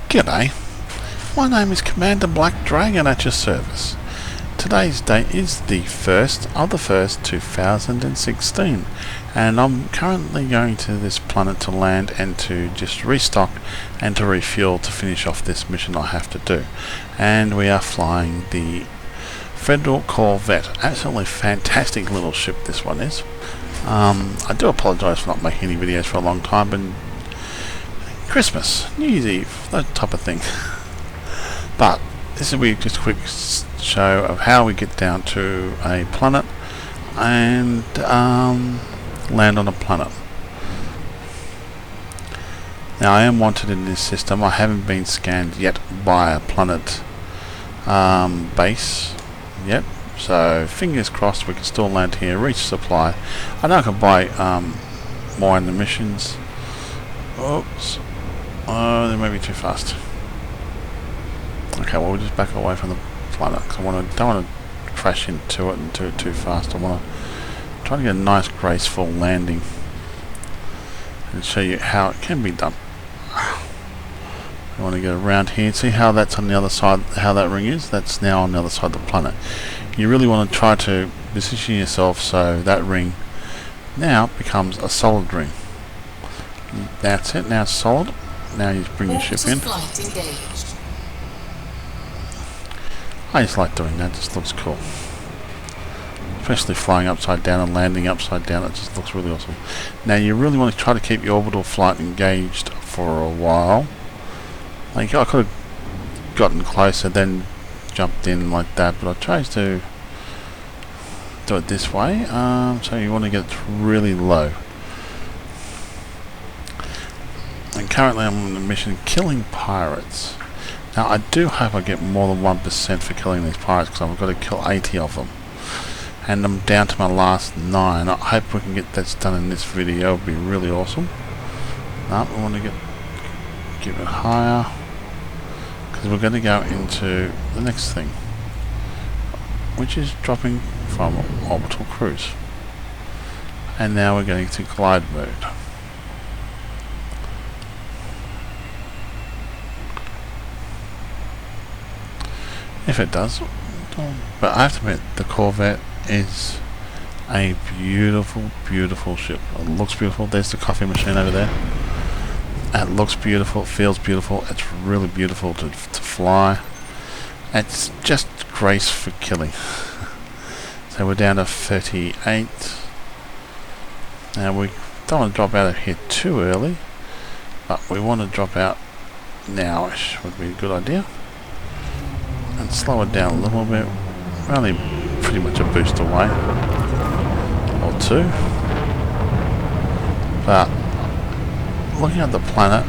G'day, my name is Commander Black Dragon at your service. Today's date is the 1st of the 1st, 2016, and I'm currently going to this planet to land and to just restock and to refuel to finish off this mission I have to do. And we are flying the Federal Corvette. Absolutely fantastic little ship this one is. I do apologise for not making any videos for a long time, but Christmas, New Year's Eve, that type of thing. But this will be just a quick show of how we get down to a planet and land on a planet. Now I am wanted in this system. I haven't been scanned yet by a planet base yet, so fingers crossed we can still land here, reach supply. I know I can buy more in the missions. Oops. Oh, they may be too fast. Okay, well we'll just back away from the planet because don't want to crash into it and do it too fast. I want to try to get a nice graceful landing and show you how it can be done. I want to get around here and see how that's on the other side, how that ring is. That's now on the other side of the planet. You really want to try to position yourself so that ring now becomes a solid ring. That's it, now it's solid. Now you bring your ship in. I just like doing that, it just looks cool. Especially flying upside down and landing upside down, it just looks really awesome. Now you really want to try to keep your orbital flight engaged for a while. Like I could have gotten closer then jumped in like that, but I chose to do it this way. So you want to get it really low. And currently I'm on a mission killing pirates. Now I do hope I get more than 1% for killing these pirates because I've got to kill 80 of them. And I'm down to my last 9. I hope we can get that done in this video. It would be really awesome. No, we want to give it higher because we're going to go into the next thing, which is dropping from orbital cruise. And now we're going to glide mode. If it does, but I have to admit the Corvette is a beautiful, beautiful ship. It looks beautiful. There's the coffee machine over there. It looks beautiful. It feels beautiful. It's really beautiful to fly. It's just grace for killing. So we're down to 38. Now we don't want to drop out of here too early, but we want to drop out now-ish would be a good idea. And slow it down a little bit. We're only pretty much a boost away or two, but looking at the planet,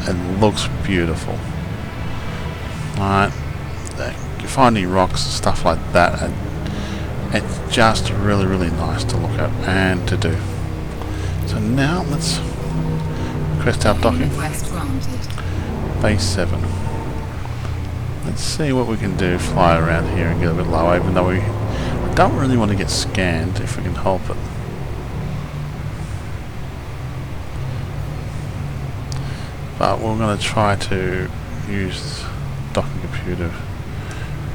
it looks beautiful. Alright, you find any rocks and stuff like that, and it's just really, really nice to look at and to do. So now let's request our docking. Base 7. Let's see what we can do, fly around here and get a bit low, even though we don't really want to get scanned if we can help it. But we're going to try to use docking computer.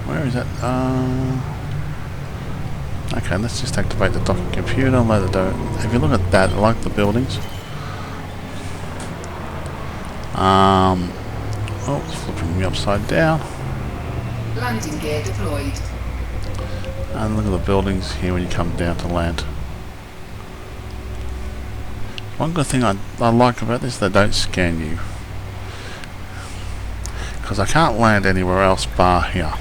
Where is it? Okay, let's just activate the docking computer and let it do it. If you look at that, I like the buildings. Oh, it's flipping me upside down. Landing gear deployed. And look at the buildings here when you come down to land. One good thing I like about this, they don't scan you. Because I can't land anywhere else bar here.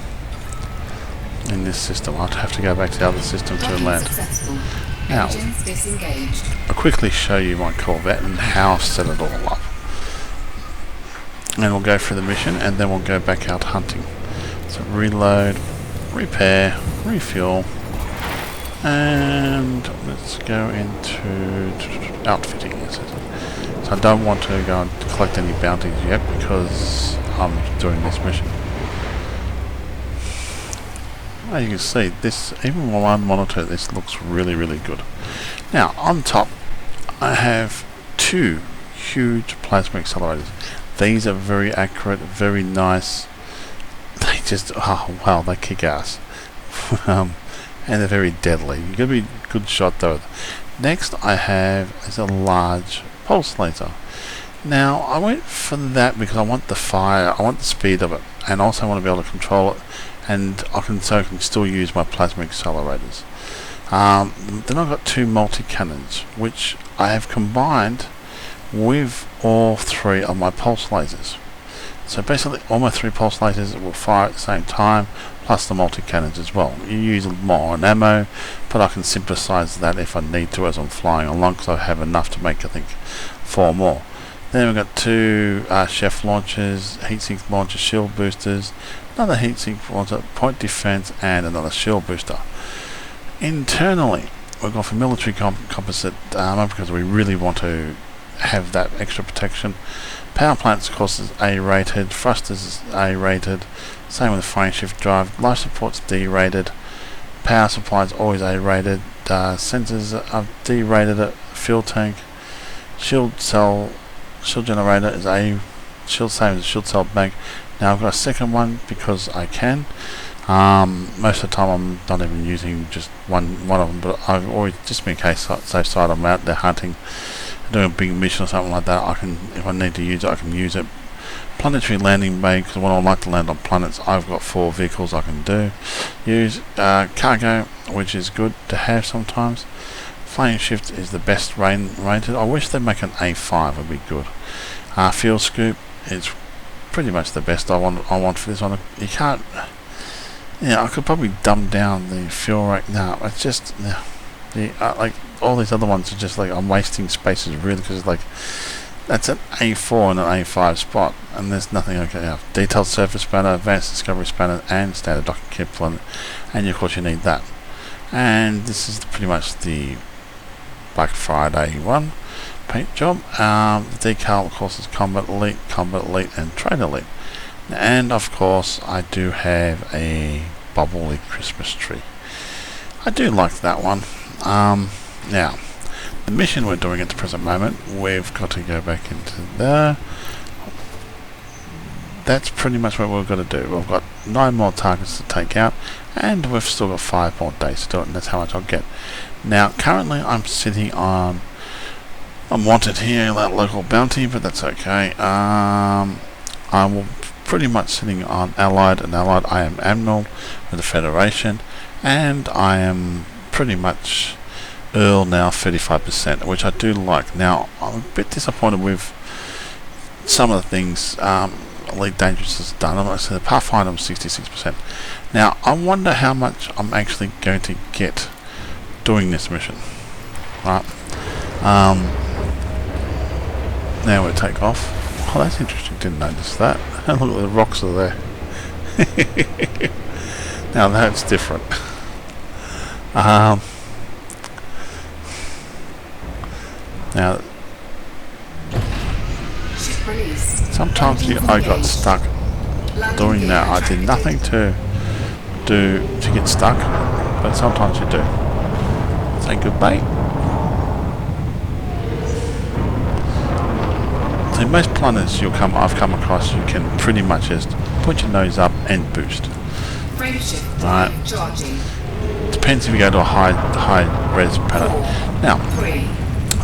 In this system. I'd have to go back to the other system to land. Now, I'll quickly show you my Corvette and how I've set it all up. And we'll go through the mission and then we'll go back out hunting. So reload, repair, refuel, and let's go into outfitting. So I don't want to go and collect any bounties yet because I'm doing this mission. As you can see, this, even on one monitor, this looks really, really good. Now, on top, I have two huge plasma accelerators. These are very accurate, very nice. They just, oh wow, they kick ass. And they're very deadly. You've got to be a good shot though. Next I have is a large pulse laser. Now I went for that because I want the fire, I want the speed of it, and also I want to be able to control it, and I can still use my plasma accelerators. Then I've got two multi-cannons, which I have combined with all three of my pulse lasers. So basically all my three pulse lasers will fire at the same time, plus the multi-cannons as well. You use more on ammo, but I can synthesize that if I need to as I'm flying along, because I have enough to make, I think, 4 more. Then we've got two chef launchers, heatsink launcher, shield boosters, another heatsink launcher, point defense, and another shield booster. Internally, we've gone for military composite armor because we really want to have that extra protection. Power plants, of course, is A rated, thrusters is A rated, same with the frame shift drive, life support's D rated, power supply is always A rated, sensors are D rated at fuel tank, shield generator is A, shield same as shield cell bank. Now I've got a second one because I can. Most of the time I'm not even using just one of them, but I've always, just in case, safe side, I'm out there hunting, doing a big mission or something like that, I can, if I need to use it, I can use it. Planetary landing bay, because when I like to land on planets, I've got 4 vehicles I can use. Cargo, which is good to have sometimes. Flame shift is the best rated. I wish they'd make an A5, would be good. Fuel scoop is pretty much the best I want for this one. You can't. Yeah, I could probably dumb down the fuel rate. No, it's just like all these other ones are just like I'm wasting spaces really, because like that's an A4 and an A5 spot, and there's nothing I can have. Detailed surface spanner, advanced discovery spanner, and standard docking kit plan, and of course you need that. And this is pretty much the Black Friday one paint job. The decal, of course, is Combat Elite, and Trade Elite. And of course I do have a bubbly Christmas tree. I do like that one. Now the mission we're doing at the present moment, we've got to go back into there. That's pretty much what we've got to do. We've got 9 more targets to take out, and we've still got 5 more days to do it, and that's how much I'll get. Now currently I'm sitting on, I'm wanted here, that local bounty, but that's okay. I will pretty much sitting on Allied, and Allied I am Admiral with the Federation, and I am pretty much Earl now, 35%, which I do like. Now I'm a bit disappointed with some of the things Elite Dangerous has done. Like I said, the Pathfinder was 66%. Now I wonder how much I'm actually going to get doing this mission. Right. Now we take off. Oh, that's interesting. Didn't notice that. Look at the rocks are there. Now that's different. Now, sometimes I got stuck doing that. I did nothing to get stuck, but sometimes you do. Say goodbye. So most planners I've come across, you can pretty much just put your nose up and boost. Right. Depends if you go to a high res pattern. Now,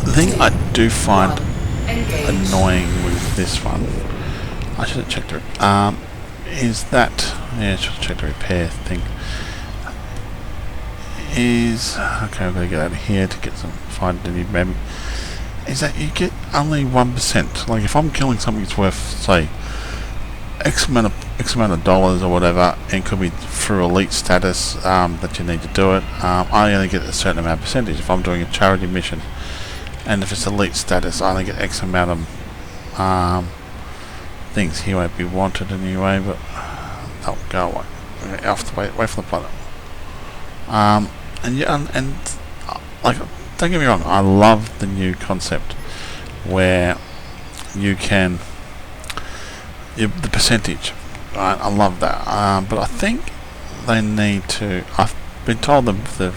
the thing I do find annoying with this one, I should have checked it. Is that I should have checked the repair thing. Is okay. I'm gonna get out of here to get some find any maybe. Is that you get only 1%. Like if I'm killing something that's worth, say, X amount of dollars or whatever, and could be through elite status that you need to do it, I only get a certain amount of percentage if I'm doing a charity mission. And if it's elite status, I only get X amount of things. He won't be wanted anyway, but they'll go away. Off the way from the planet. And like, don't get me wrong, I love the new concept where you can the percentage, right? I love that, but I think they need to. I've been told that there's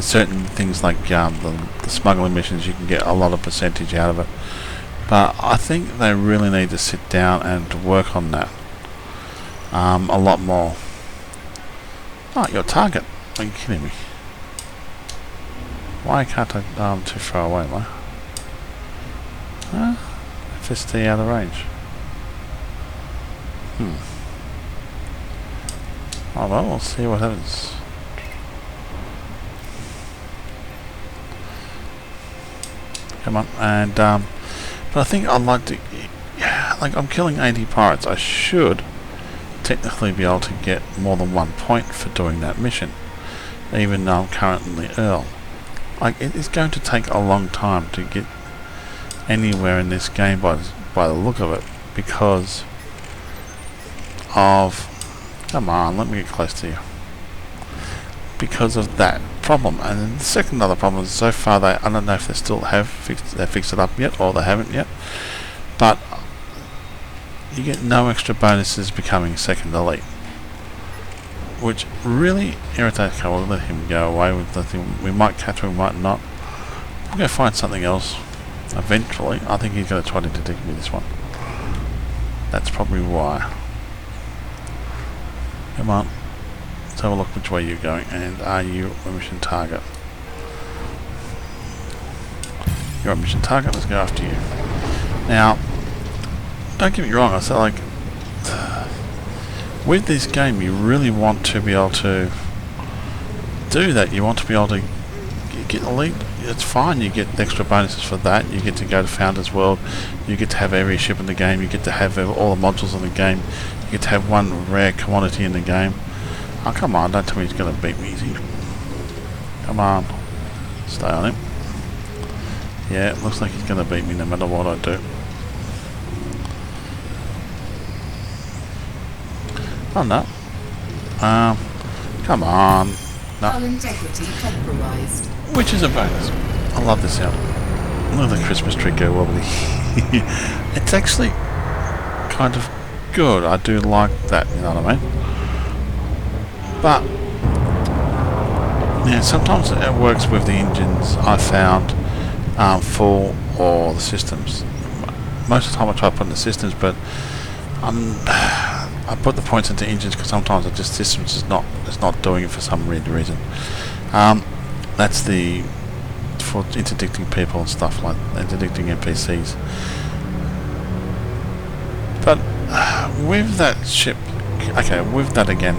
certain things like the smuggling missions you can get a lot of percentage out of it, But I think they really need to sit down and work on that a lot more. Oh, your target. Are you kidding me? Why can't I... I'm too far away, am I? Huh? FSD out of range. Oh well, we'll see what happens. Come on, and but I think I'd like to... Yeah, like I'm killing 80 pirates. I should technically be able to get more than 1 point for doing that mission, even though I'm currently Earl. Like, it is going to take a long time to get anywhere in this game by the look of it, because of... Come on, let me get close to you. Because of that problem. And then the second other problem is, so far I don't know if they still have fixed it up yet, or they haven't yet, but you get no extra bonuses becoming second elite, which really irritates. Okay, we'll let him go away with the thing. We might catch him, we might not. We're going to find something else eventually. I think he's going to try to detect me this one. That's probably why. Come on, let's have a look which way you're going, and are you a mission target? You're a mission target, let's go after you. Now, don't get me wrong, I said, like, with this game you really want to be able to do that. You want to be able to get elite. It's fine, you get extra bonuses for that. You get to go to Founders World, you get to have every ship in the game, you get to have all the modules in the game, you get to have one rare commodity in the game. Oh, come on, don't tell me he's going to beat me easy. Come on, stay on him. Yeah, it looks like he's going to beat me no matter what I do. Oh no. Come on. No. Integrity compromised. Which is a bonus. I love the sound. Look at the Christmas tree go wobbly. It's actually kind of good. I do like that, you know what I mean? But yeah, sometimes it works with the engines I found full, or the systems. Most of the time I try to put in the systems, but I put the points into engines because sometimes it just systems is not doing it for some weird reason. That's for interdicting people and stuff, like interdicting NPCs. But with that ship, okay, with that again,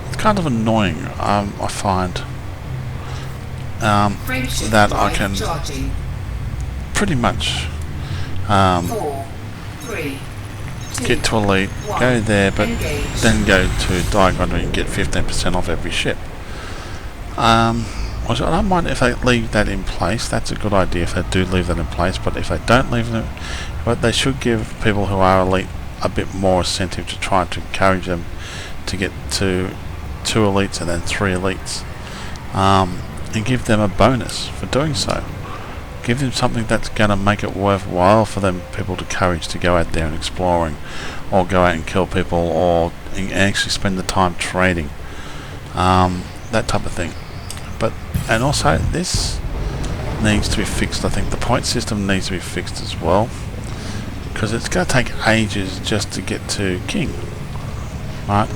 it's kind of annoying. I find that I can pretty much 4, 3, 2, get to elite, go there, but then go to Diagon and get 15% off every ship. Which I don't mind if they leave that in place. That's a good idea if they do leave that in place. But if they don't leave it, but they should give people who are elite a bit more incentive to try to encourage them to get to 2 elites and then 3 elites, and give them a bonus for doing so. Give them something that's going to make it worthwhile for them, people to courage to go out there and exploring, or go out and kill people, or actually spend the time trading, that type of thing. But and also this needs to be fixed. I think the point system needs to be fixed as well, because it's going to take ages just to get to King, right?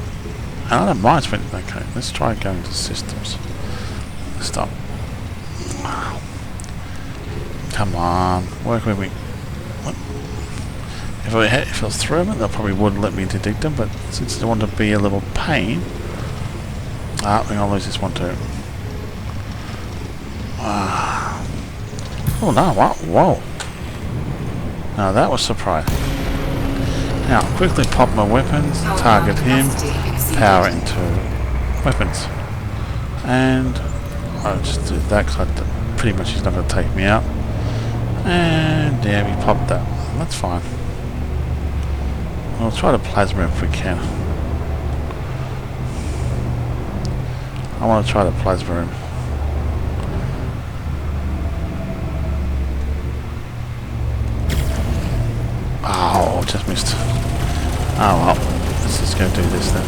And I don't mind spending. Okay, let's try going to systems. Stop. Come on, work with me. What? If it was through them, they probably wouldn't let me interdict them, but since they want to be a little pain, I'm going to lose this one too. Oh no, what? Whoa. Now that was surprising. Now, quickly pop my weapons, target him, power into weapons. And I'll just do that because pretty much he's not going to take me out. And yeah, we popped that. That's fine. We'll try to plasma if we can. I want to try to plasma him. Oh, just missed. Oh well, let's just go do this then.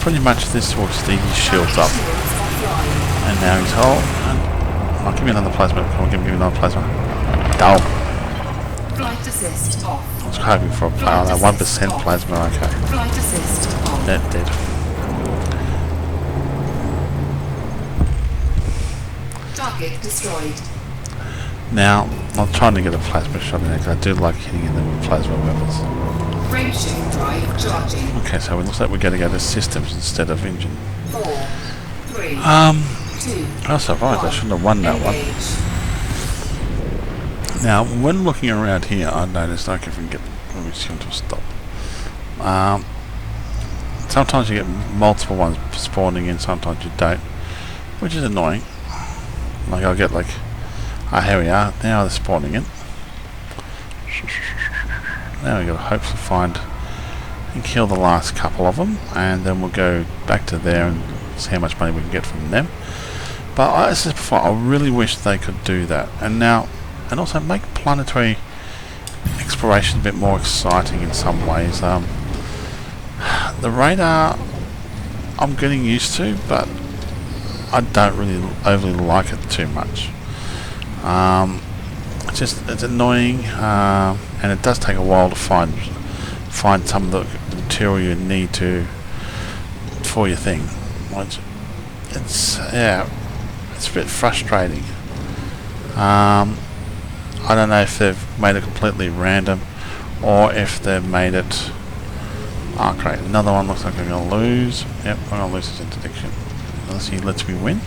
Pretty much this will steady shields up. And now he's whole. And Oh, give me another plasma. Come on, give me another plasma. Dull. Flight assist off. I was hoping for a 1% plasma. Okay. Flight assist on. That did. Target destroyed. Now, I'm trying to get a plasma shot in there because I do like hitting them with plasma weapons. Frameshift drive charging. Okay, so it looks like we're going to go to systems instead of engine. 4, 3, 2. I survived. I shouldn't have won that one. Now, when looking around here, I noticed I can get. Let me see to stop. Sometimes you get multiple ones spawning in. Sometimes you don't, which is annoying. Like I'll get like, here we are. Now they're spawning in. Now we got to hopefully find and kill the last couple of them, and then we'll go back to there and see how much money we can get from them. But as I said before, I really wish they could do that, and also make planetary exploration a bit more exciting in some ways. The radar I'm getting used to, but I don't really overly like it too much. It's annoying, and it does take a while to find some of the material you need for your thing. It's a bit frustrating. I don't know if they've made it completely random or if they've made it. Oh great, another one looks like I'm going to lose. Yep, I'm going to lose this interdiction. Unless he lets me win.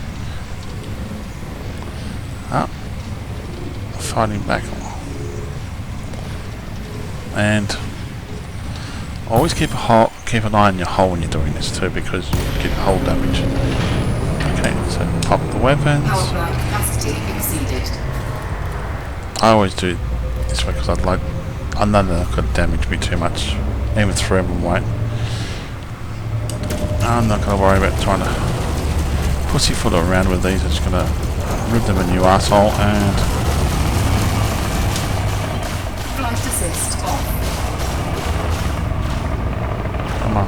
Fighting back. And always keep an eye on your hull when you're doing this too, because you get hull damage. Okay, so pop the weapons. Power plant capacity exceeded. I always do this way because I know that I could damage me too much. Even 3 of them won't. I'm not going to worry about trying to pussyfoot around with these. I'm just going to rip them a new asshole and. Flight assist off. Come on.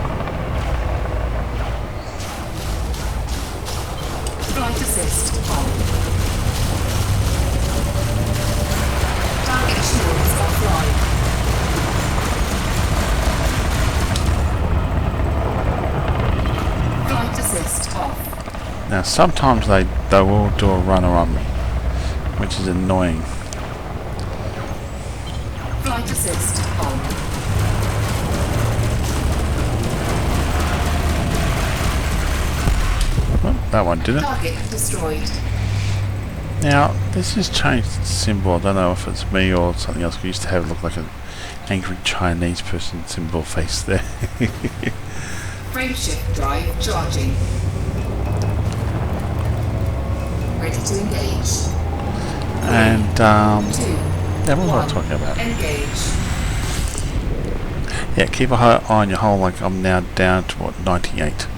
Flight assist on. Target shields offline. Flight assist off. Now sometimes they will do a runner on me, which is annoying. Flight assist on. Well, that one didn't. Target destroyed. Now this has changed its symbol. I don't know if it's me or something else. We used to have it look like an angry Chinese person symbol face there. Frameshift drive charging. Ready to engage. And 2, yeah, what was I 1, talking about? engage. Yeah, keep a eye on your hull. Like I'm now down to what, 98.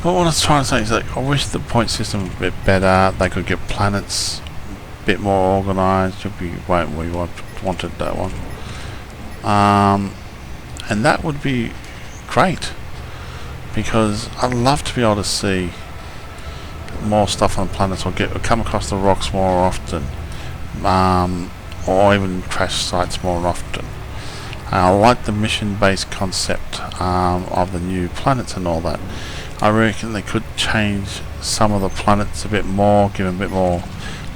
But what I was trying to say is like I wish the point system was a bit better. They could get planets a bit more organised. We wanted that one. And that would be great, because I'd love to be able to see more stuff on the planets, or come across the rocks more often, or even crash sites more often. I like the mission-based concept of the new planets and all that. I reckon they could change some of the planets a bit more, give them a bit more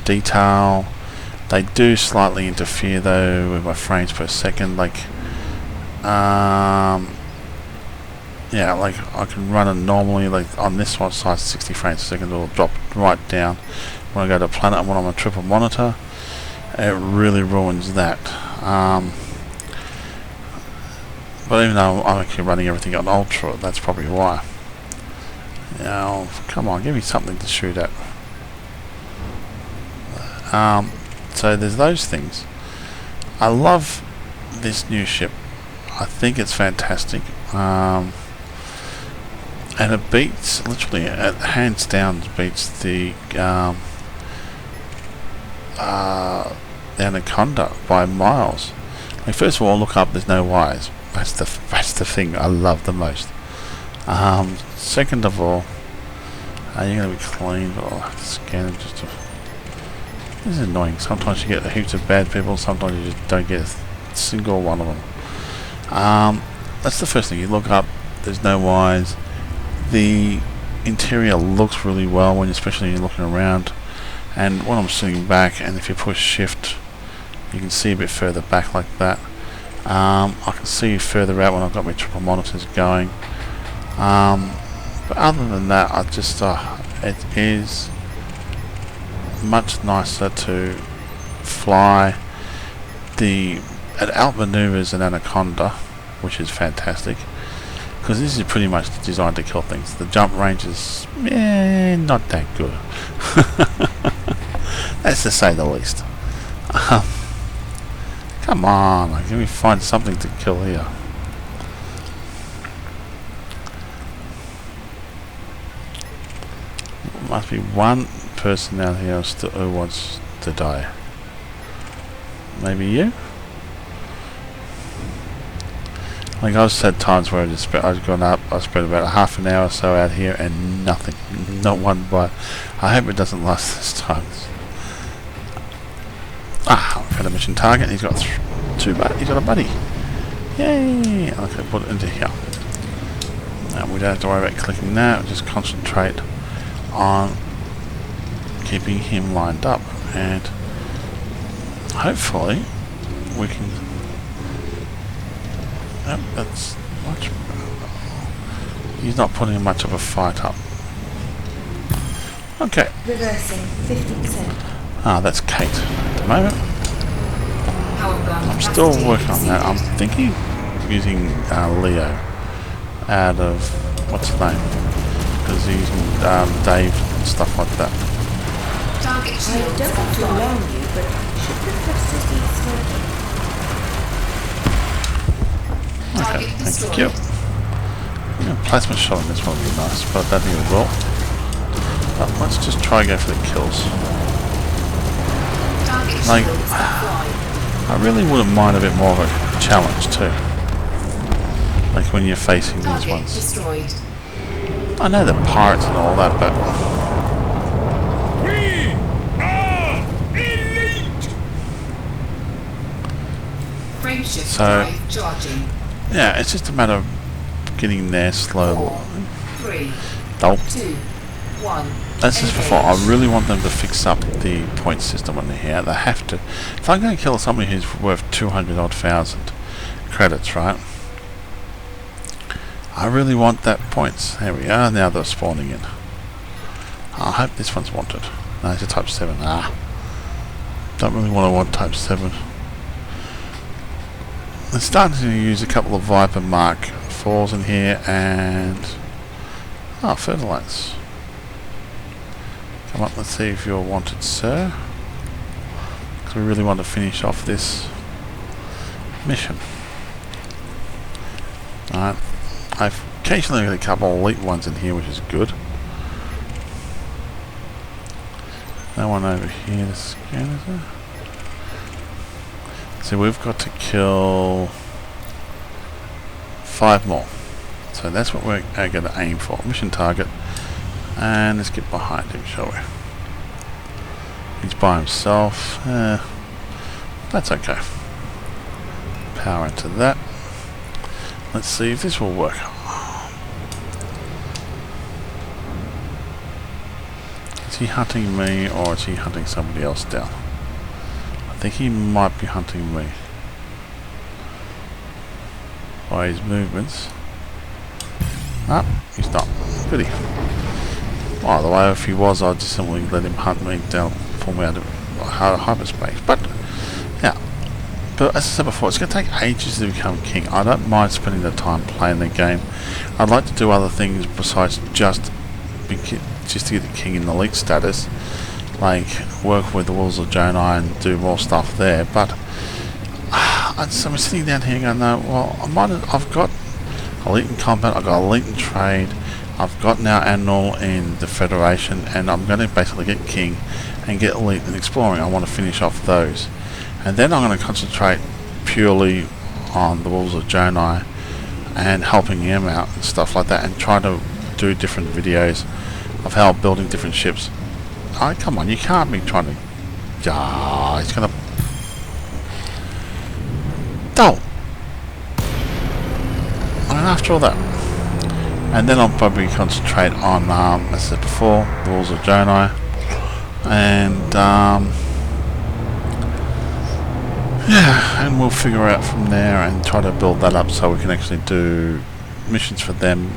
detail. They do slightly interfere though with my frames per second, like yeah, like I can run it normally, like on this one size 60 frames a second, it'll drop right down. When I go to planet and when I'm on a triple monitor, it really ruins that. But even though I'm actually running everything on ultra, that's probably why. Now, come on, give me something to shoot at. So there's those things. I love this new ship. I think it's fantastic. And it beats, literally, it hands down beats the Anaconda by miles. Like, first of all, look up, there's no wires. That's the thing I love the most. Second of all, You're going to be clean, but I'll have to scan them just to... This is annoying. Sometimes you get heaps of bad people, sometimes you just don't get a single one of them. That's the first thing. You look up, there's no wires. The interior looks really well, when especially when you're looking around. And when I'm sitting back, and if you push shift, you can see a bit further back like that. I can see further out when I've got my triple monitors going. But other than that, I just it is much nicer to fly. It outmaneuvers an anaconda, which is fantastic, because this is pretty much designed to kill things. The jump range is not that good. That's to say the least. Come on, let me find something to kill here. Must be one person out here who wants to die. Maybe you? Like, I've had times where I've gone up, I spent about a half an hour or so out here and nothing, not one bite. I hope it doesn't last this time. I've had a mission target. He's got he's got a buddy. Yay! Okay, put it into here. Now we don't have to worry about clicking that. We'll just concentrate on keeping him lined up, and hopefully we can. Yep, that's much better. He's not putting much of a fight up. Okay. Reversing 50%. That's Kate at the moment. I'm still working on that. I'm thinking of using Leo out of what's his name, because he's using Dave and stuff like that. Target I shield don't want to alarm you, but should the FSD smoking? Okay, thank you. Plasma shot on this one would be nice, but I don't think it will. But let's just try and go for the kills. Like, I really wouldn't mind a bit more of a challenge too. Like when you're facing these ones. Destroyed. I know the pirates and all that, but We are elite! Frameshift So- drive charging. yeah, it's just a matter of getting there slowly. 3, Nope. 2, 1. That's just before. I really want them to fix up the point system when they're here. They have to. If I'm going to kill somebody who's worth 200 odd thousand credits, right? I really want that points. There we are. Now they're spawning in. I hope this one's wanted. No, it's a type 7. Don't really want type 7. I'm starting to use a couple of Viper Mark 4s in here, and Fertilize. Come on, let's see if you're wanted, sir. Because we really want to finish off this mission. Alright. I've occasionally got a couple of elite ones in here, which is good. No one over here to scan, is there? So we've got to kill 5 more. So that's what we're going to aim for. Mission target. And let's get behind him, shall we? He's by himself. That's okay. Power into that. Let's see if this will work. Is he hunting me, or is he hunting somebody else down? I think he might be hunting me by his movements. He's not. Goody. By the way, if he was, I'd just simply let him hunt me down, pull me out of hyperspace. But, yeah. But as I said before, it's going to take ages to become king. I don't mind spending the time playing the game. I'd like to do other things besides just to get the king in the elite status. Like, work with the Wolves of Jonai and do more stuff there. But, I'm sitting down here going, no, well, I've got elite in combat, I've got elite in trade, I've got now Annual in the Federation, and I'm going to basically get King and get Elite in Exploring. I want to finish off those. And then I'm going to concentrate purely on the Wolves of Jonai and helping him out and stuff like that, and try to do different videos of how building different ships. Oh, come on, you can't be trying to... Ah, he's gonna... Oh! I mean, after all that. And then I'll probably concentrate on, as I said before, the Rules of Jonai. And, yeah, and we'll figure out from there and try to build that up so we can actually do missions for them.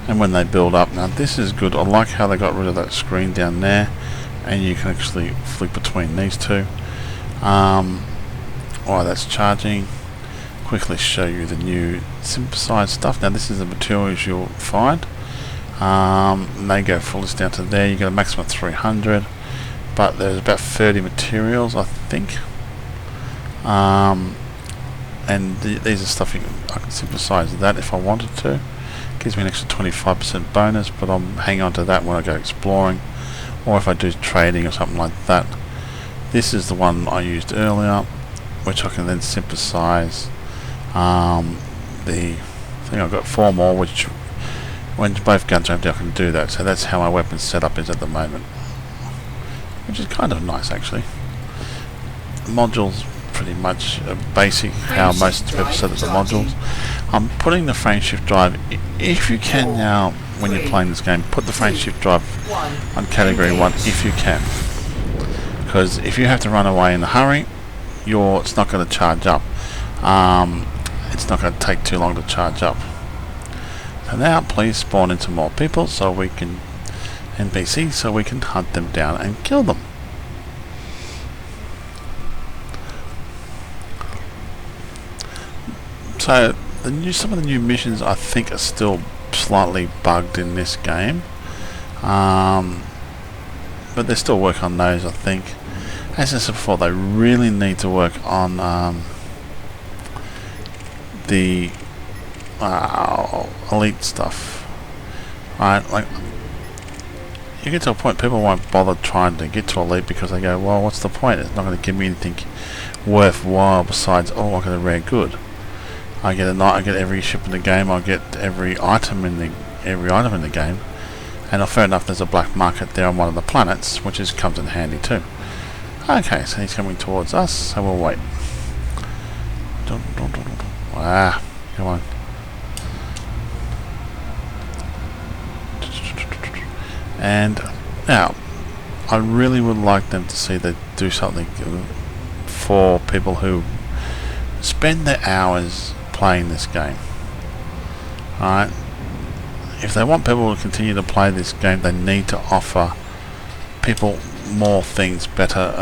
And when they build up, now this is good. I like how they got rid of that screen down there, and you can actually flick between these two. While that's charging, quickly show you the new synthesized stuff. Now this is the materials you'll find. And they go fully down to there. You get a maximum of 300, but there's about 30 materials, I think. And these are stuff I can synthesize that if I wanted to. Gives me an extra 25% bonus, but I'll hang on to that when I go exploring, or if I do trading or something like that. This is the one I used earlier, which I can then synthesize. I think I've got 4 more, which when both guns are empty I can do that. So that's how my weapon setup is at the moment, which is kind of nice actually. Modules pretty much basic how most web setups are modules. I'm putting the frame shift drive, if you can now when you're playing this game, put the frame shift drive on category 1 if you can, because if you have to run away in a hurry, it's not going to charge up. It's not going to take too long to charge up. So now please spawn into more people so we can NPCs so we can hunt them down and kill them. So some of the new missions I think are still slightly bugged in this game, but they still work on those. I think, as I said before, they really need to work on the elite stuff. Right, like you get to a point people won't bother trying to get to elite because they go, well, what's the point? It's not going to give me anything worthwhile besides, oh, I got a rare good. I get every ship in the game. I get every item in the game, and fair enough. There's a black market there on one of the planets, which comes in handy too. Okay, so he's coming towards us, so we'll wait. Ah, come on. And now, I really would like them to see they do something for people who spend their hours playing this game. Alright, if they want people to continue to play this game, they need to offer people more things, better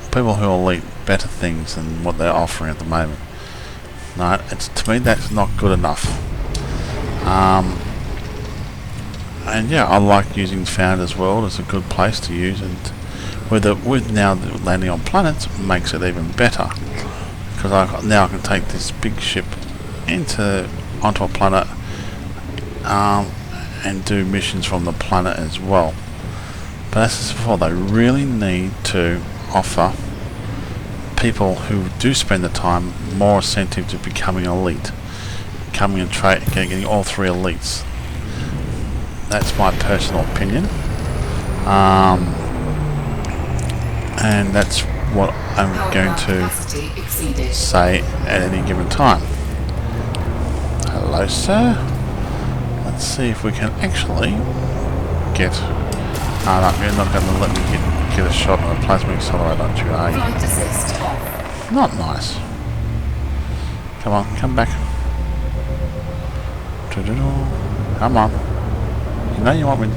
people who are elite, better things than what they're offering at the moment. Alright, to me that's not good enough. And yeah, I like using Founders World as a good place to use, and with now landing on planets makes it even better. Because now I can take this big ship onto a planet and do missions from the planet as well. But as I said before, they really need to offer people who do spend the time more incentive to becoming elite, becoming and getting all 3 elites. That's my personal opinion, and that's what I'm going to say at any given time. Hello, sir. Let's see if we can actually get... no, you're not going to let me get a shot on a plasma accelerator, aren't you, are you? Not nice. Come on, come back. Come on. You know you want me to...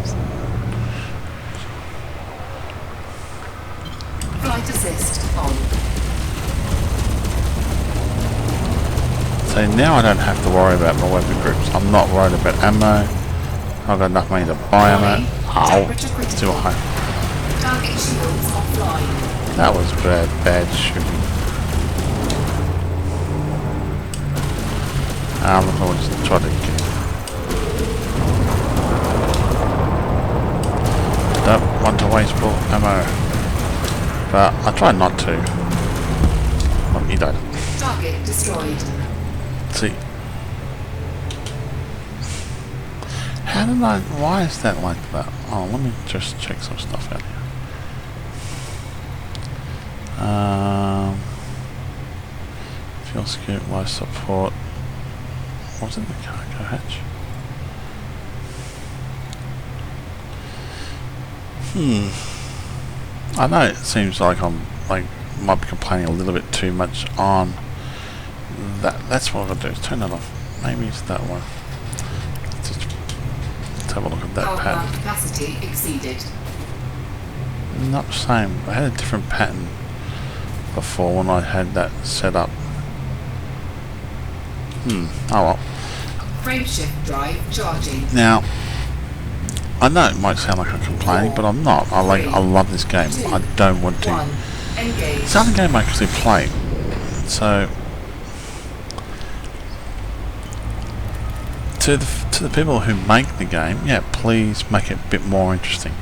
Flight assist on. So now I don't have to worry about my weapon groups. I'm not worried about ammo. I've got enough money to buy ammo. Oh, it's too high. Target shields offline. That was bad shooting. Look, I'll just try to get... Don't want to waste ammo. But I try not to. Well, you don't. Target destroyed. See How did I... Why is that like that? Oh, let me just check some stuff out here. Fuel scoop, life support. What's in the cargo hatch? I know it seems like I'm might be complaining a little bit too much on that. That's what I'll do, is turn that off. Maybe it's that one. Let's have a look at that Power pattern. plant capacity exceeded. Not the same. I had a different pattern before when I had that set up. Oh well. Frameshift drive charging. Now, I know it might sound like I'm complaining, but I'm not. I love this game. I don't want to. Engage. It's not a game I actually play. So, to the people who make the game, yeah, please make it a bit more interesting.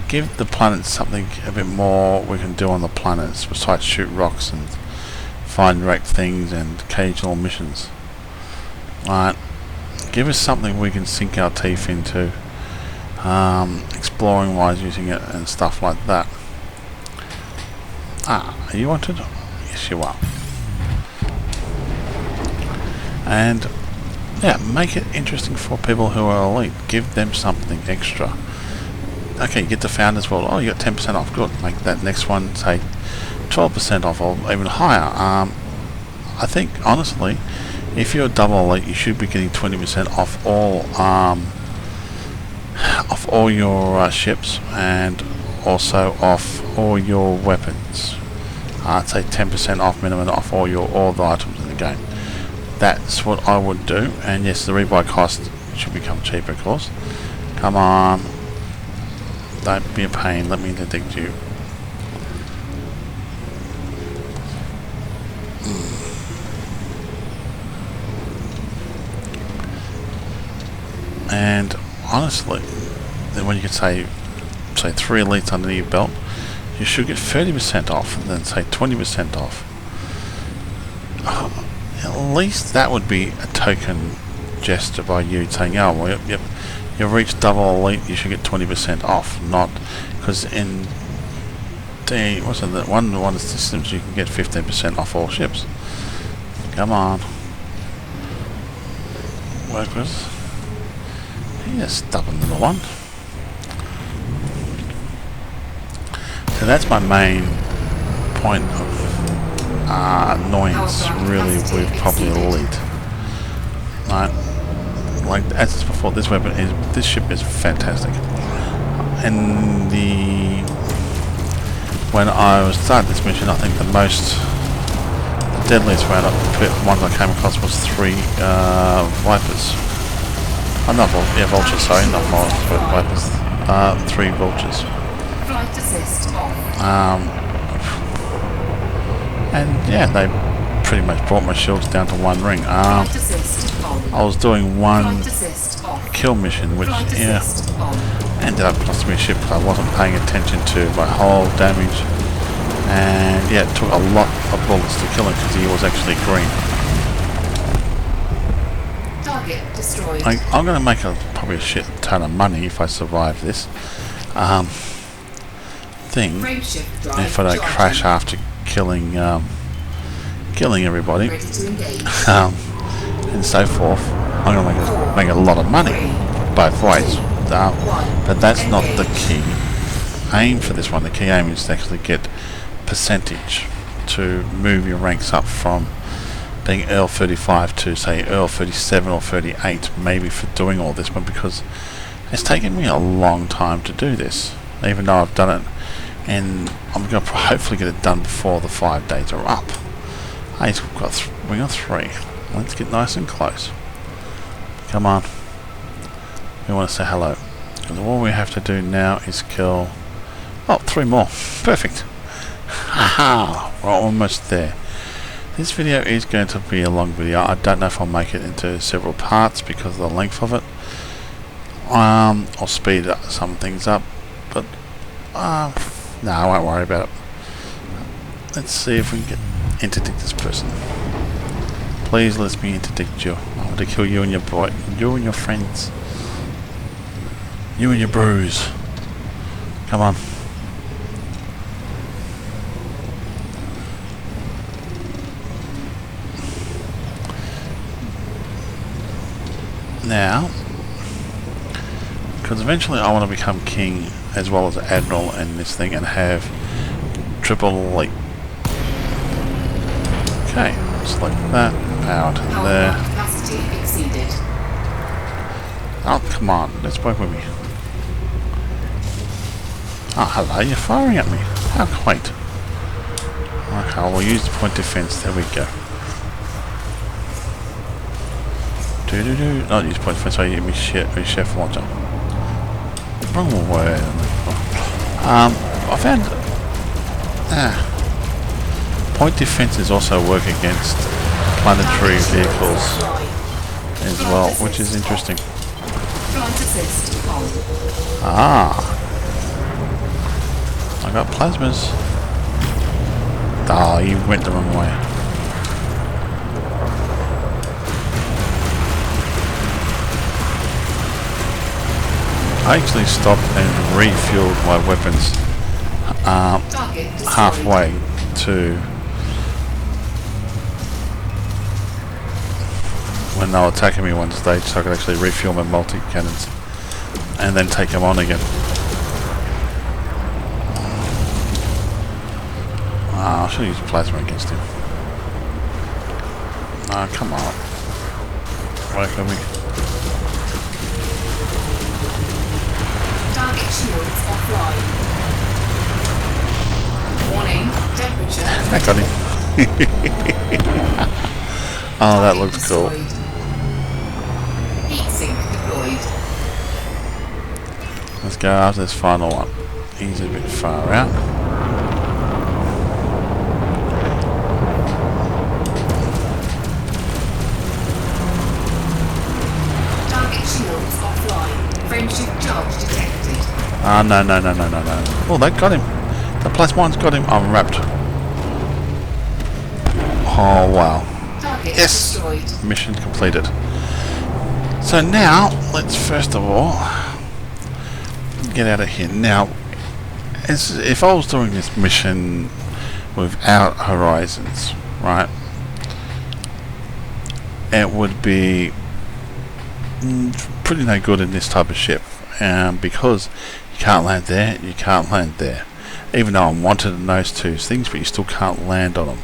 Give the planets something a bit more we can do on the planets besides shoot rocks and find wrecked things and occasional missions. Alright, give us something we can sink our teeth into, exploring wise, using it and stuff like that. Are you wanted? Yes, you are. And yeah, make it interesting for people who are elite. Give them something extra. Okay, you get the Founders World. Oh, you got 10% off. Good. Make that next one, say, 12% off or even higher. I think, honestly, if you're double elite, you should be getting 20% off all your ships and also off all your weapons. I'd say 10% off minimum off all the items in the game. That's what I would do. And yes, the rebuy cost should become cheaper, of course. Come on. Don't be a pain. Let me interdict you. And honestly, then when you can say 3 elites under your belt, you should get 30% off, and then say 20% off. At least that would be a token gesture by you saying, oh, well, yep, you've reached double elite, you should get 20% off. Not because in the one of the systems you can get 15% off all ships. Come on, workers. You're a stubborn little one. So that's my main point of annoyance, really, with probably elite. Right, like as it's before, this ship is fantastic. And when I was starting this mission, I think the deadliest one I came across was 3 Vipers. Not vultures, sorry, not Vipers. 3 vultures. Flight assist off. And yeah, they pretty much brought my shields down to 1 ring. Flight assist on. I was doing 1 Flight assist off. kill mission, which Flight assist on. ended up costing me a ship because I wasn't paying attention to my hull damage. And yeah, it took a lot of bullets to kill him because he was actually green. Target destroyed. I'm going to make probably a shit ton of money if I survive this thing. Frameshift drive If I don't charging. crash after killing everybody, Ready to engage. and so forth, I'm going to make a lot of money both ways. But that's not the key aim for this one. The key aim is to actually get percentage to move your ranks up from being Earl 35 to say Earl 37 or 38, maybe, for doing all this one, because it's taken me a long time to do this, even though I've done it, and I'm going to hopefully get it done before the 5 days are up. Hey, we got 3. Let's get nice and close. Come on. We want to say hello. And all we have to do now is kill... Oh, 3 more. Perfect. Haha, we're almost there. This video is going to be a long video. I don't know if I'll make it into several parts because of the length of it. I'll speed some things up, but no, I won't worry about it. Let's see if we can interdict this person. Please let me interdict you. I want to kill you and your friends. You and your bruise. Come on. Now, because eventually I want to become king as well as admiral in this thing and have triple elite. Okay, select that, power to Power there. plant capacity exceeded. Oh, come on, let's work with me. Oh, hello, you're firing at me. How quaint. Okay, we'll use the point defense. There we go. Not use point defense, so you hit me chef launcher. Wrong way. I found point defenses also work against planetary vehicles as well, which is interesting. Flight assist on. Ah, I got plasmas. Ah, you went the wrong way. I actually stopped and refueled my weapons halfway to when they were attacking me one stage, so I could actually refuel my multi-cannons and then take them on again. I should use plasma against him. Oh, come on. Work with me. Target shields offline. Warning, temperature. I got him. Oh, that looks cool. Heat sink deployed. Let's go after this final one. He's a bit far out. Frameshift charge detected. Ah, no. Oh, that got him. The +1's got him. I'm wrapped. Oh, wow. Target Yes! destroyed. Mission completed. So now, let's first of all get out of here. Now, if I was doing this mission without horizons, right, it would be pretty no good in this type of ship, because you can't land there, you can't land there, even though I'm wanted in those two things, but you still can't land on them.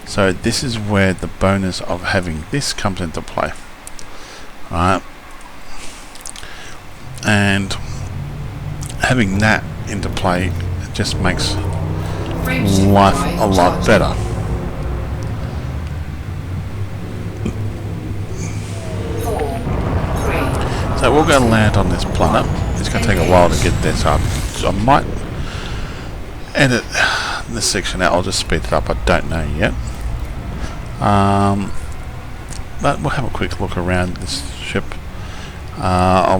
So this is where the bonus of having this comes into play, right? And having that into play just makes life a lot better. So we're going to land on this planet. It's going to take a while to get there, so I might edit this section out. I'll just speed it up. I don't know yet. But we'll have a quick look around this ship. I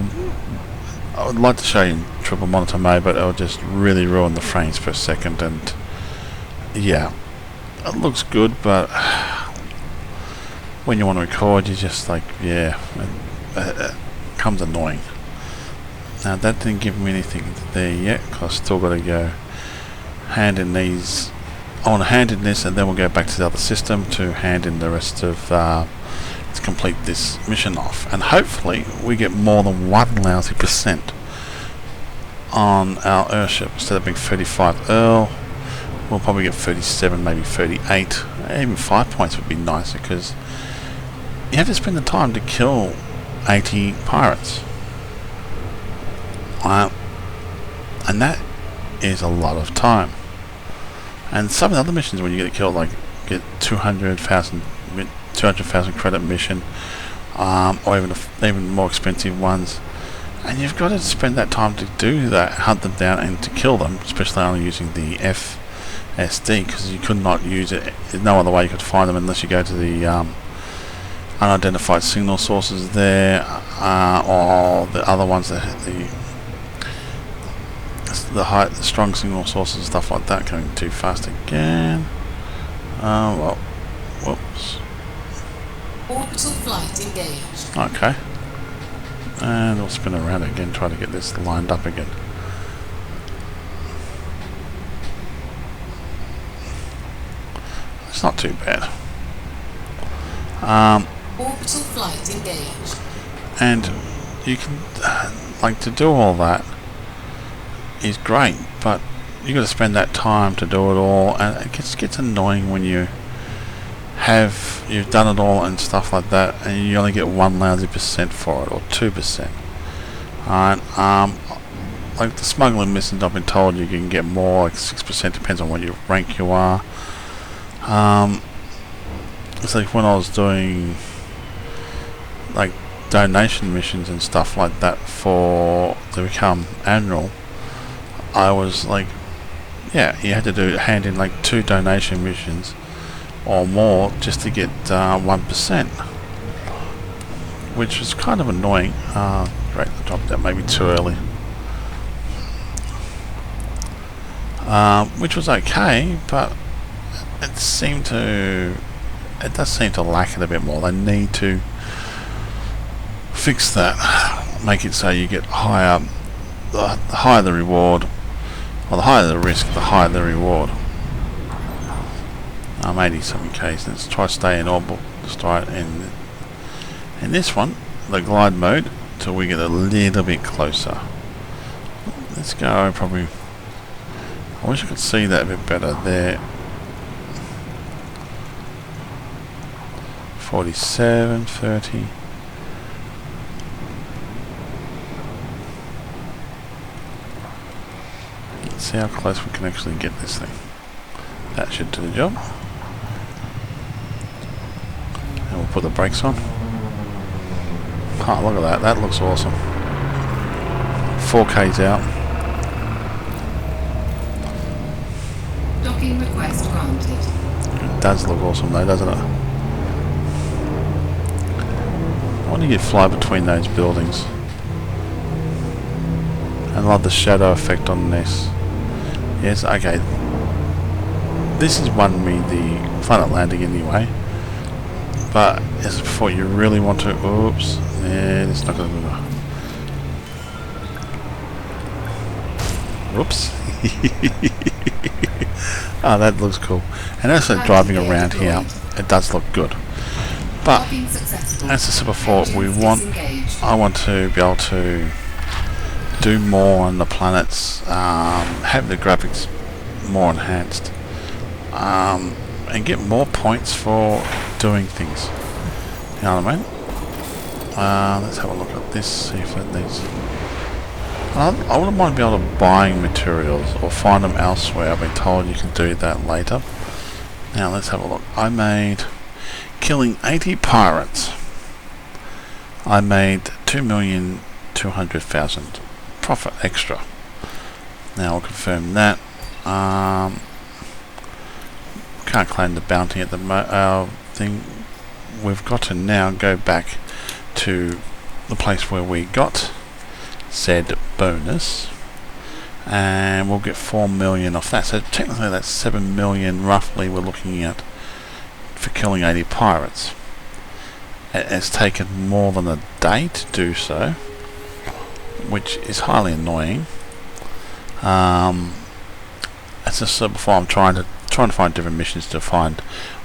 would like to show you in triple monitor mode, but it'll just really ruin the frames per second. And yeah, it looks good, but when you want to record, you're just like, yeah. Comes annoying. Now that didn't give me anything there yet, because I still got to go hand in these. I want to hand in this, and then we'll go back to the other system to hand in the rest of to complete this mission off, and hopefully we get more than 1 lousy % on our airship. Instead of being 35 Earl, we'll probably get 37, maybe 38. Even 5 points would be nicer, because you have to spend the time to kill 80 pirates, and that is a lot of time. And some of the other missions, when you get killed, like get 200,000 credit mission, or even more expensive ones, and you've got to spend that time to do that, hunt them down and to kill them, especially only using the FSD, because you could not use it. There's no other way you could find them unless you go to the unidentified signal sources there, or the other ones that the strong signal sources, stuff like that. Going too fast again. Well, whoops. Orbital flight engaged. Okay. And we'll spin around again, try to get this lined up again. It's not too bad. Orbital flight engaged. And you can, like, to do all that is great, but you got to spend that time to do it all, and it gets annoying when you've done it all and stuff like that, and you only get 1 lousy percent for it, or 2%. Alright, like the smuggling missions, I've been told you can get more, like 6%, depends on what your rank you are. It's like when I was doing like donation missions and stuff like that to become admiral, I was like, yeah, you had to hand in like 2 donation missions or more just to get 1%, which was kind of annoying. Great, I dropped that maybe too early. Which was okay, but it does seem to lack it a bit more. They need to fix that, make it so you get higher, the higher the reward, or the higher the risk, the higher the reward. 80 something Ks. Let's try to stay in orbit. Start in this one, the glide mode, till we get a little bit closer. Let's go probably. I wish I could see that a bit better there. 47, 30. Let's see how close we can actually get this thing. That should do the job. And we'll put the brakes on. Oh, look at that. That looks awesome. 4K's out. Docking request granted. It does look awesome though, doesn't it? I wonder if you fly between those buildings. I love the shadow effect on this. Yes, okay. This has won me the planet landing anyway. But as before, you really want to. Oops. Yeah, it's not going to. Whoops. Oh, that looks cool. And also driving around here, it does look good. But as I said before, I want to be able to do more on the planets, have the graphics more enhanced, and get more points for doing things. You know what I mean? Let's have a look at this, see if that needs. I wouldn't mind being able to buying materials or find them elsewhere. I've been told you can do that later. Now let's have a look. I made killing 80 pirates. I made 2,200,000 profit extra. Now I'll confirm that. Can't claim the bounty at the thing. We've got to now go back to the place where we got said bonus, and we'll get 4 million off that. So technically that's 7 million roughly we're looking at for killing 80 pirates. It has taken more than a day to do so, which is highly annoying. As I said before, I'm trying to find different missions to find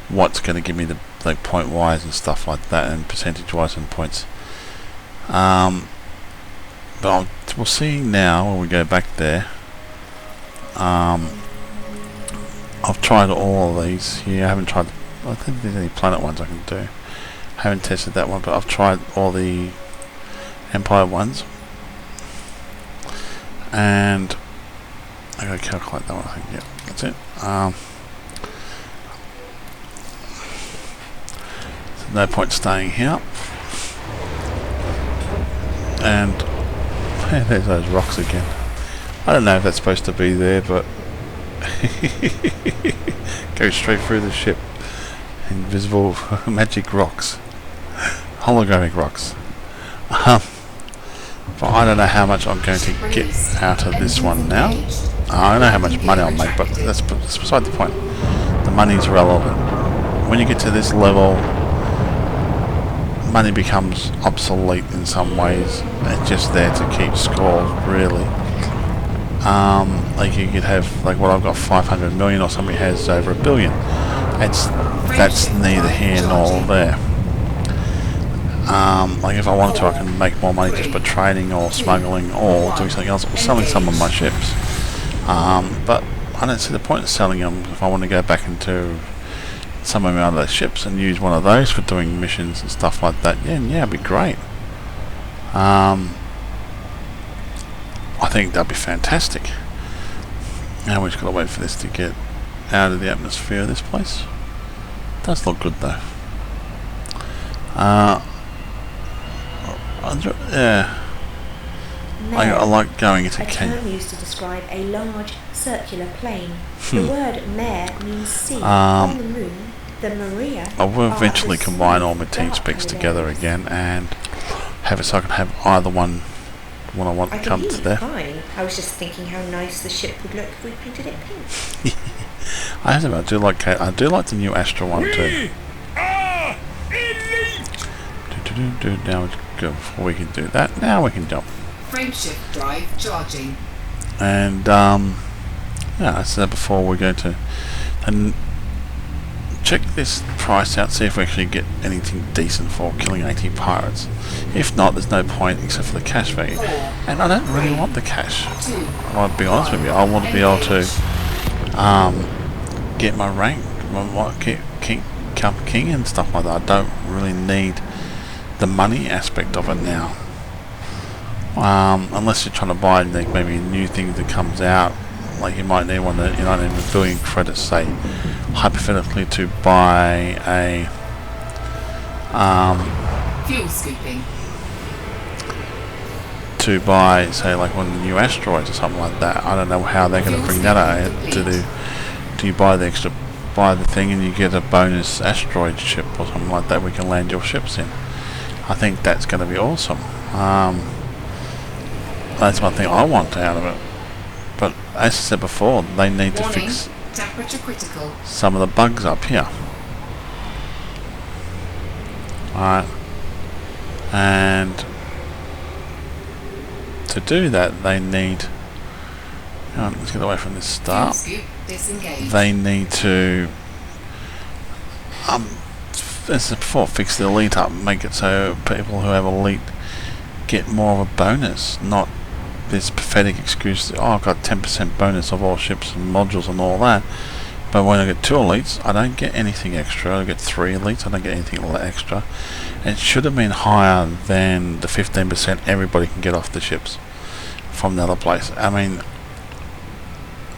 what's going to give me the like point wise and stuff like that, and percentage wise and points. But we'll see now when we go back there. I've tried all of these here. I haven't tried. I don't think there's any planet ones I can do. Haven't tested that one, but I've tried all the Empire ones, and I gotta calculate that one. I think. Yeah, that's it. So no point staying here. And there's those rocks again. I don't know if that's supposed to be there, but go straight through the ship. Invisible magic rocks, holographic rocks. But I don't know how much I'm going to get out of this one now. I don't know how much money I'll make, but that's beside the point. The money's relevant. When you get to this level, money becomes obsolete in some ways. It's just there to keep score, really. Like you could have, like what I've got, 500 million, or somebody has over $1 billion. That's neither here nor there. Like if I wanted to, I can make more money just by trading or smuggling or doing something else, or selling some of my ships. But I don't see the point of selling them if I want to go back into some of my other ships and use one of those for doing missions and stuff like that. Yeah, it'd be great. I think that'd be fantastic. Now we've just got to wait for this to get out of the atmosphere of this place. Does look good though. Yeah. I like going into a term used to describe a large circular plane. The word mare means sea. On the moon, the Maria. I will eventually combine all my team specs together again and have it so I can have either one when I want to come to there. Fine. I was just thinking how nice the ship would look if we painted it pink. I do like the new Astra one too. Now we go before we can do that. Now we can jump. Frameshift drive charging. And yeah, I said before, we're going to check this price out, see if we actually get anything decent for killing 80 pirates. If not, there's no point except for the cash value. And I don't really want the cash. I'll be honest with you. I want to be able to get my rank, become king and stuff like that. I don't really need the money aspect of it now. Unless you're trying to buy like maybe new things that comes out, like you might need one that you're not even doing credits, say hypothetically to buy a fuel scooping, to buy say like one of the new asteroids or something like that. I don't know how they're going to bring that out. Do you buy the thing and you get a bonus asteroid ship or something like that we can land your ships in? I think that's going to be awesome. That's one thing I want out of it. But as I said before, they need to fix some of the bugs up here. Alright. And to do that, they need... let's get away from this start. They need to... as I said before, fix the elite up, make it so people who have elite get more of a bonus, not this pathetic excuse that, I've got 10% bonus of all ships and modules and all that, but when I get 2 elites I don't get anything extra. I get 3 elites, I don't get anything extra. It should have been higher than the 15% everybody can get off the ships from the other place. I mean,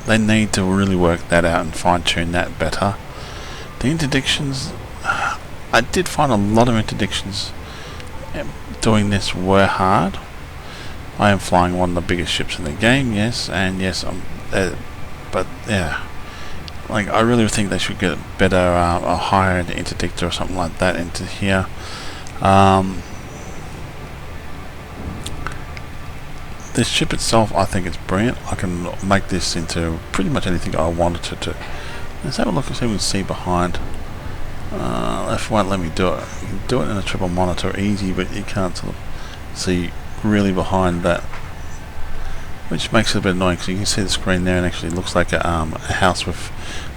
they need to really work that out and fine tune that better. The interdictions, I did find a lot of interdictions doing this were hard. I am flying one of the biggest ships in the game, yes, and yes, but yeah, like I really think they should get better, a higher interdictor or something like that into here. This ship itself, I think it's brilliant. I can make this into pretty much anything I wanted to do. Let's have a look and see if we can see behind. If it won't let me do it. You can do it in a triple monitor easy, but you can't sort of see really behind that, which makes it a bit annoying because you can see the screen there and actually looks like a house with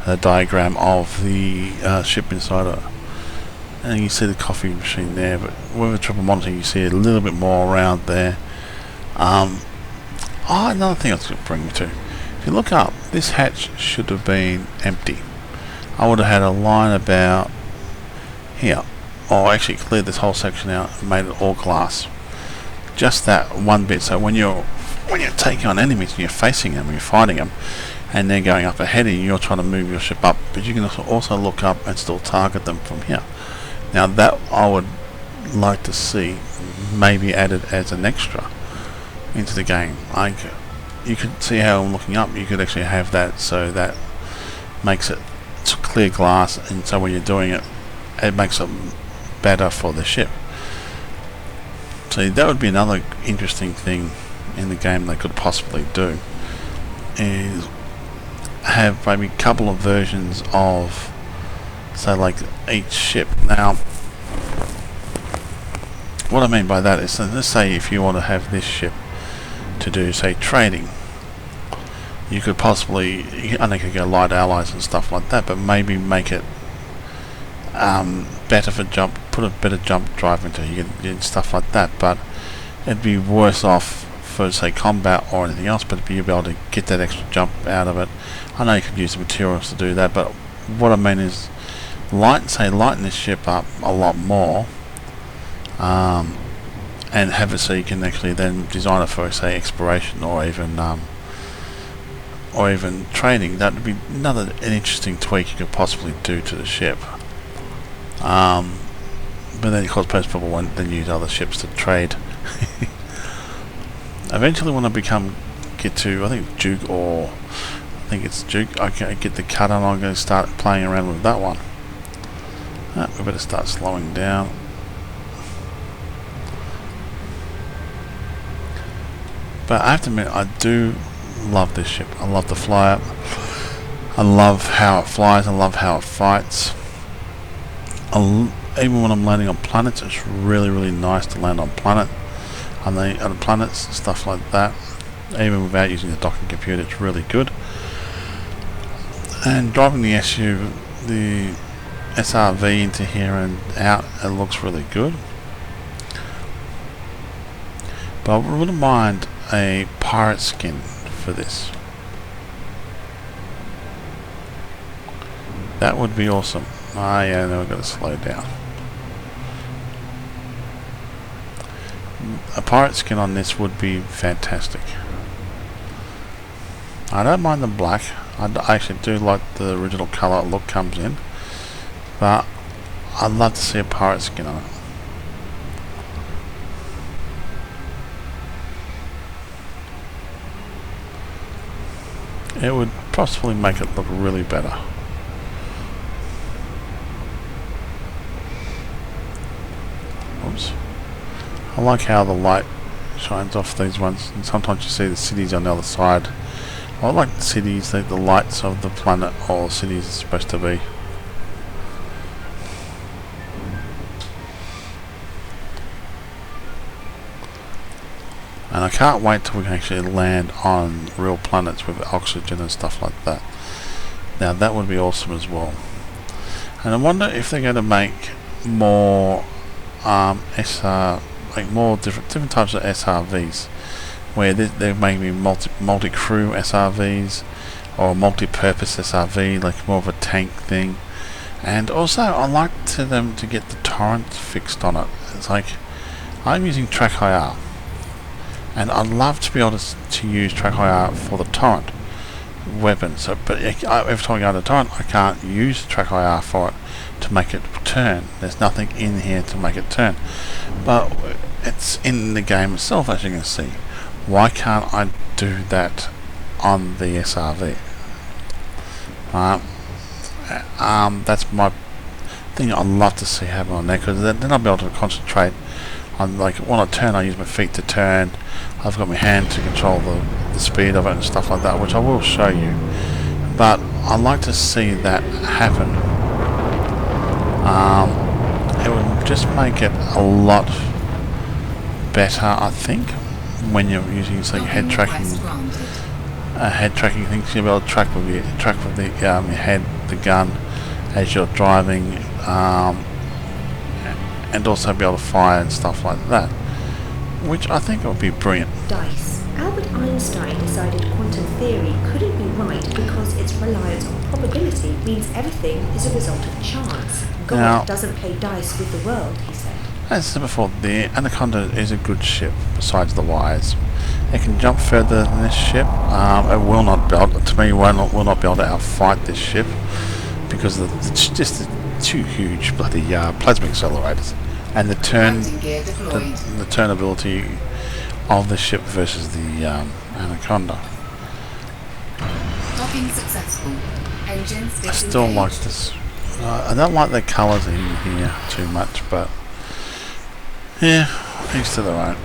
a diagram of the ship inside it, and you see the coffee machine there, but with a triple monitor you see a little bit more around there. Another thing I was going to bring you to, if you look up, this hatch should have been empty. I would have had a line about here, or actually cleared this whole section out and made it all glass. Just that one bit, so when you're taking on enemies and you're facing them and you're fighting them and they're going up ahead of you, you're trying to move your ship up, but you can also look up and still target them from here. Now that I would like to see maybe added as an extra into the game. Like, you could see how I'm looking up, you could actually have that, so that makes it clear glass, and so when you're doing it, it makes it better for the ship. So that would be another interesting thing in the game they could possibly do, is have maybe a couple of versions of, say, like each ship. Now what I mean by that is, let's say if you want to have this ship to do, say, trading, you could possibly, I know you could go light allies and stuff like that, but maybe make it better for jump, put a better jump drive into it, you can stuff like that, but it'd be worse off for, say, combat or anything else, but you'd be able to get that extra jump out of it. I know you could use the materials to do that, but what I mean is lighten this ship up a lot more, and have it so you can actually then design it for, say, exploration or even trading. That would be an interesting tweak you could possibly do to the ship. But then, of course, most people won't then use other ships to trade. Eventually, when I get to, I think Duke, I get the cutter, and I'm going to start playing around with that one. We better start slowing down. But I have to admit, I do love this ship. I love the flyer. I love how it flies. I love how it fights. Even when I'm landing on planets, it's really, really nice to land on planets and stuff like that. Even without using the docking computer, it's really good. And driving the SRV into here and out, it looks really good. But I wouldn't mind a pirate skin for this. That would be awesome. Ah, yeah, now we've got to slow down. A pirate skin on this would be fantastic. I don't mind the black. I actually do like the original colour look comes in, but I'd love to see a pirate skin on it. It would possibly make it look really better. Oops. I like how the light shines off these ones, and sometimes you see the cities on the other side. I like the cities, the lights of the planet or cities are supposed to be. And I can't wait till we can actually land on real planets with oxygen and stuff like that. Now that would be awesome as well. And I wonder if they're going to make more more different types of SRVs, where they're maybe multi-crew SRVs or multi-purpose SRV, like more of a tank thing. And also, I like them to get the torrent fixed on it. It's like I'm using TrackIR, and I'd love to be able to use TrackIR for the torrent weapon. So, but every time I go to the torrent, I can't use TrackIR for it to make it turn. There's nothing in here to make it turn, but it's in the game itself, as you can see. Why can't I do that on the SRV? That's my thing I'd love to see happen on there, because then I'll be able to concentrate on, like, when I turn, I use my feet to turn. I've got my hand to control the speed of it and stuff like that, which I will show you. But I'd like to see that happen. It would just make it a lot better, I think, when you're using, say, head tracking things. You'll be able to track with your head, the gun, as you're driving, and also be able to fire and stuff like that, which I think would be brilliant. Dice. Albert Einstein decided quantum theory couldn't be right because its reliance on probability means everything is a result of chance. God doesn't play dice with the world, he said. As I said before, the Anaconda is a good ship, besides the wires. It can jump further than this ship. It will not be able to outfight this ship, because it's just the two huge bloody plasma accelerators, and the turn ability of the ship versus the Anaconda. Docking successful. Engines I still like this. I don't like the colours in here too much, but yeah, each to their own.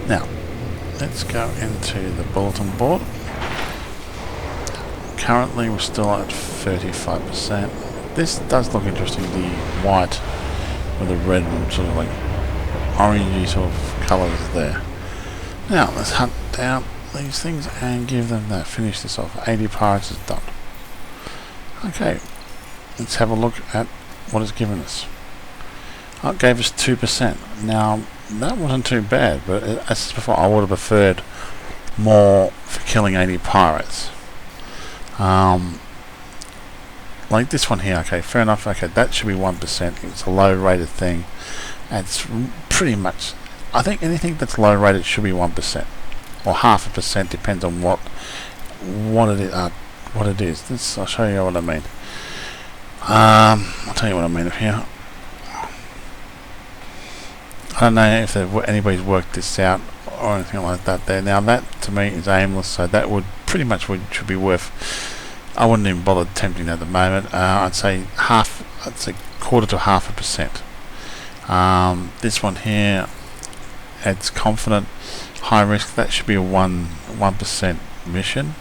Now, let's go into the bulletin board. Currently, we're still at 35%. This does look interesting, the white with the red and sort of like orangey sort of colours there. Now let's hunt down these things and give them that. Finish this off. 80 pirates is done. Okay, let's have a look at what it's given us. Oh, it gave us 2%. Now that wasn't too bad, but as I said before, I would have preferred more for killing 80 pirates. Like this one here. Okay, fair enough. Okay, that should be 1%. It's a low rated thing. It's pretty much, I think anything that's low rated should be 1% or 0.5%, depends on what it is. This, I'll show you what I mean. I'll tell you what I mean here. I don't know if anybody's worked this out or anything like that there. Now that to me is aimless, so that would pretty much should be worth, I wouldn't even bother attempting at the moment. I'd say quarter to 0.5%. This one here, it's confident, high risk, that should be a 1% mission.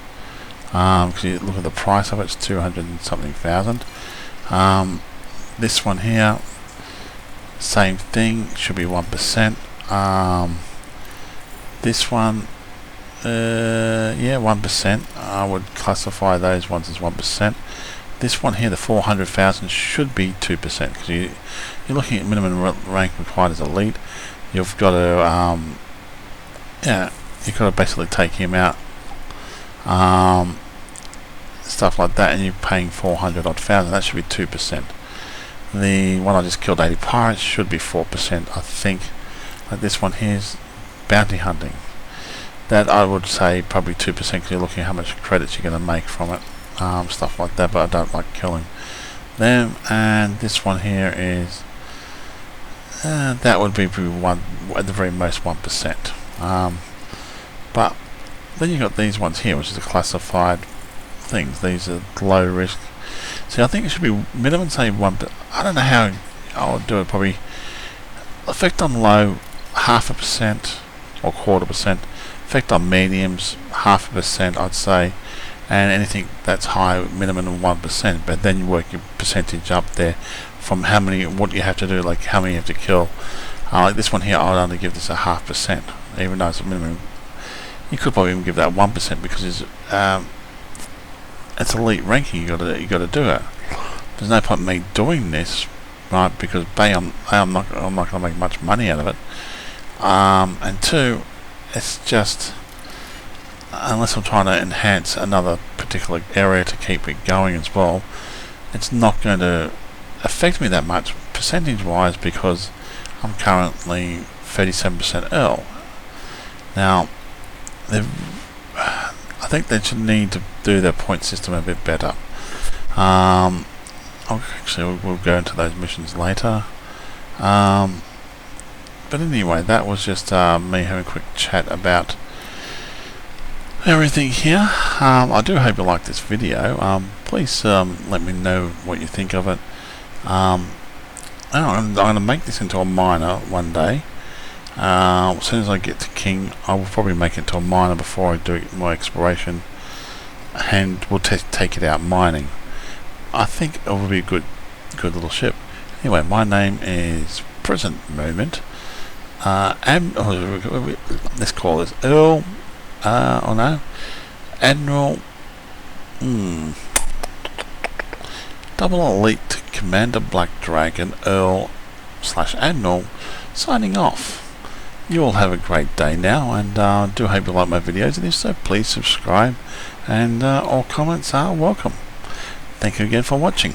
Because you look at the price of it, it's 200 and something thousand. This one here, same thing, should be 1%. This one, yeah, 1%. I would classify those ones as 1%. This one here, the 400,000, should be 2%, because you're looking at minimum rank required as elite. You've got to, yeah, you've got to basically take him out, stuff like that, and you're paying 400 odd thousand. That should be 2%. The one I just killed, 80 pirates, should be 4%, I think. Like this one here's bounty hunting. That I would say probably 2%, because you're looking at how much credits you're going to make from it, stuff like that. But I don't like killing them. And this one here is that would be one at the very most 1%. But then you got these ones here, which is the classified things. These are low risk. See, I think it should be minimum, say 1%. I don't know how I would do it. Probably effect on low 0.5% or 1/4%. Effect on mediums 0.5%, I'd say, and anything that's high, minimum of 1%. But then you work your percentage up there from how many, what you have to do, like how many you have to kill. Like this one here, I would only give this a 0.5%, even though it's a minimum. You could probably even give that 1% because it's elite ranking. You got to do it. There's no point in me doing this, right? Because I'm not going to make much money out of it. And two, it's just, unless I'm trying to enhance another particular area to keep it going as well, it's not going to affect me that much percentage wise, because I'm currently 37% Earl. Now I think they should need to do their point system a bit better. Actually, we'll go into those missions later. But anyway, that was just me having a quick chat about everything here. I do hope you like this video. Please let me know what you think of it. I'm going to make this into a minor one day. As soon as I get to King, I will probably make it to a minor before I do my exploration, and we'll take it out mining. I think it will be a good little ship. Anyway, my name is Present Moment. Let's call this Earl. Oh no, Admiral. Double Elite Commander Black Dragon Earl / Admiral signing off. You all have a great day now, and do hope you like my videos, and if so, please subscribe, and all comments are welcome. Thank you again for watching.